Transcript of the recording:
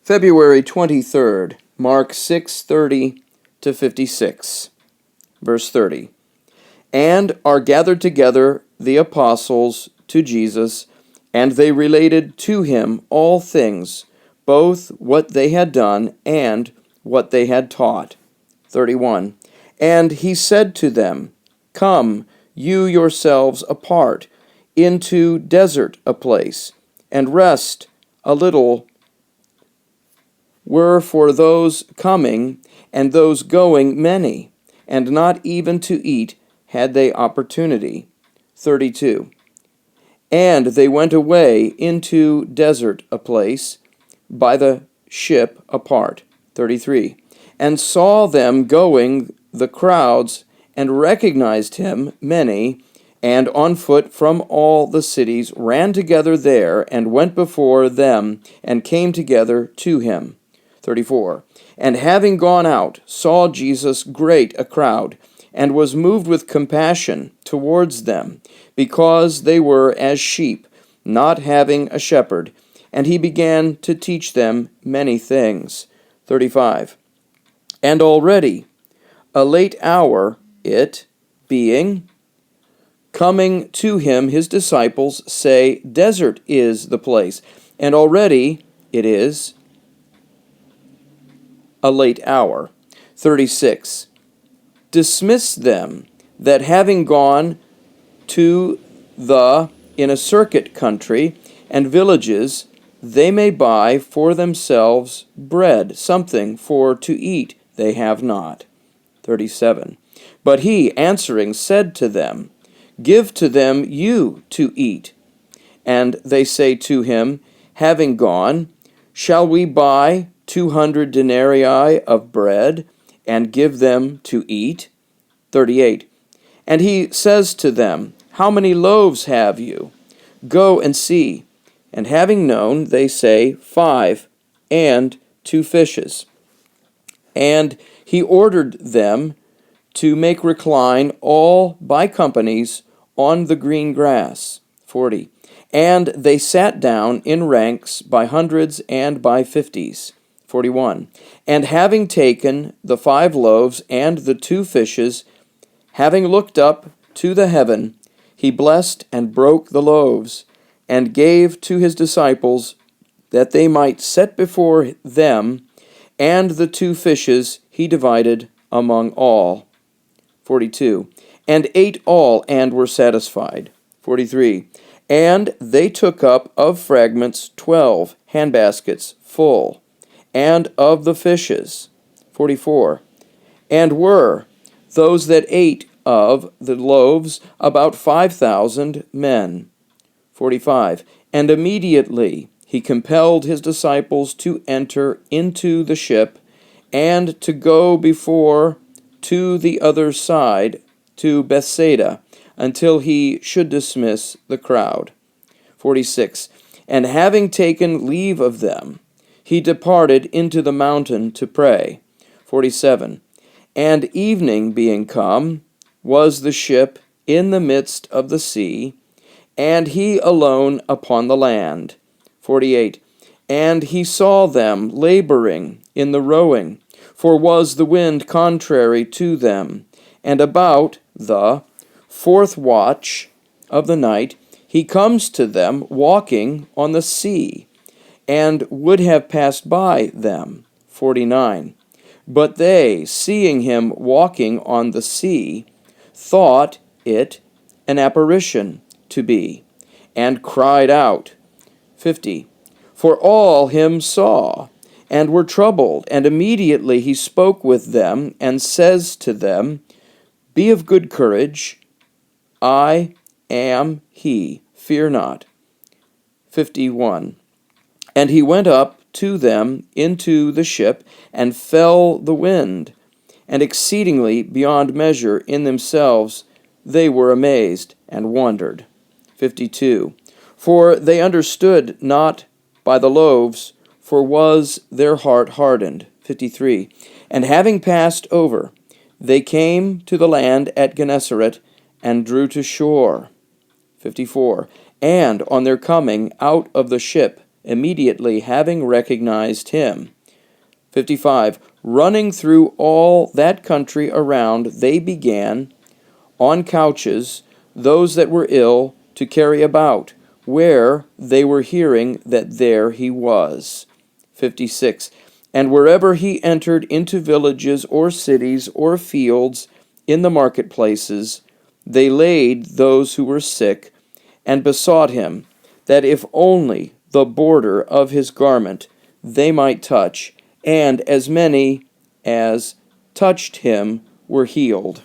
February 23rd, Mark 6:30 to 56. Verse 30. And are gathered together the apostles to Jesus, and they related to him all things, both what they had done and what they had taught. 31. And he said to them, Come, you yourselves apart, into desert a place, and rest a little. Were for those coming and those going many, and not even to eat had they opportunity. 32. And they went away into desert a place, by the ship apart. 33. And saw them going the crowds, and recognized him many, and on foot from all the cities ran together there, and went before them, and came together to him. 34. And having gone out, saw Jesus great a crowd, and was moved with compassion towards them, because they were as sheep, not having a shepherd. And he began to teach them many things. 35. And already, a late hour, it being, coming to him, his disciples say, Desert is the place, and already it is a late hour. 36. Dismiss them, that having gone to the in a circuit country and villages, they may buy for themselves bread, something for to eat they have not. 37. But he, answering, said to them, Give to them you to eat. And they say to him, having gone, Shall we buy 200 denarii of bread, and give them to eat? 38. And he says to them, How many loaves have you? Go and see. And having known, they say, 5, and 2 fishes. And he ordered them to make recline all by companies on the green grass. 40. And they sat down in ranks by hundreds and by 50s. 41. And having taken the 5 loaves and the 2 fishes, having looked up to the heaven, he blessed and broke the loaves, and gave to his disciples that they might set before them, and the 2 fishes he divided among all. 42. And ate all, and were satisfied. 43. And they took up of fragments 12 handbaskets full, and of the fishes. 44. And were those that ate of the loaves about 5,000 men. 45. And immediately he compelled his disciples to enter into the ship, and to go before to the other side, to Bethsaida, until he should dismiss the crowd. 46. And having taken leave of them, he departed into the mountain to pray. 47. And evening being come, was the ship in the midst of the sea, and he alone upon the land. 48. And he saw them laboring in the rowing, for was the wind contrary to them. And about the 4th watch of the night, he comes to them walking on the sea, and would have passed by them. 49. But they, seeing him walking on the sea, thought it an apparition to be, and cried out. 50. For all him saw, and were troubled, and immediately he spoke with them, and says to them, Be of good courage, I am he, fear not. 51. And he went up to them into the ship, and fell the wind, and exceedingly beyond measure in themselves they were amazed, and wondered. 52. For they understood not by the loaves, for was their heart hardened. 53. And having passed over, they came to the land at Gennesaret, and drew to shore. 54. And on their coming out of the ship, immediately having recognized him. 55. Running through all that country around, they began, on couches, those that were ill to carry about, where they were hearing that there he was. 56. And wherever he entered into villages or cities or fields, in the marketplaces, they laid those who were sick, and besought him that if only the border of his garment they might touch, and as many as touched him were healed.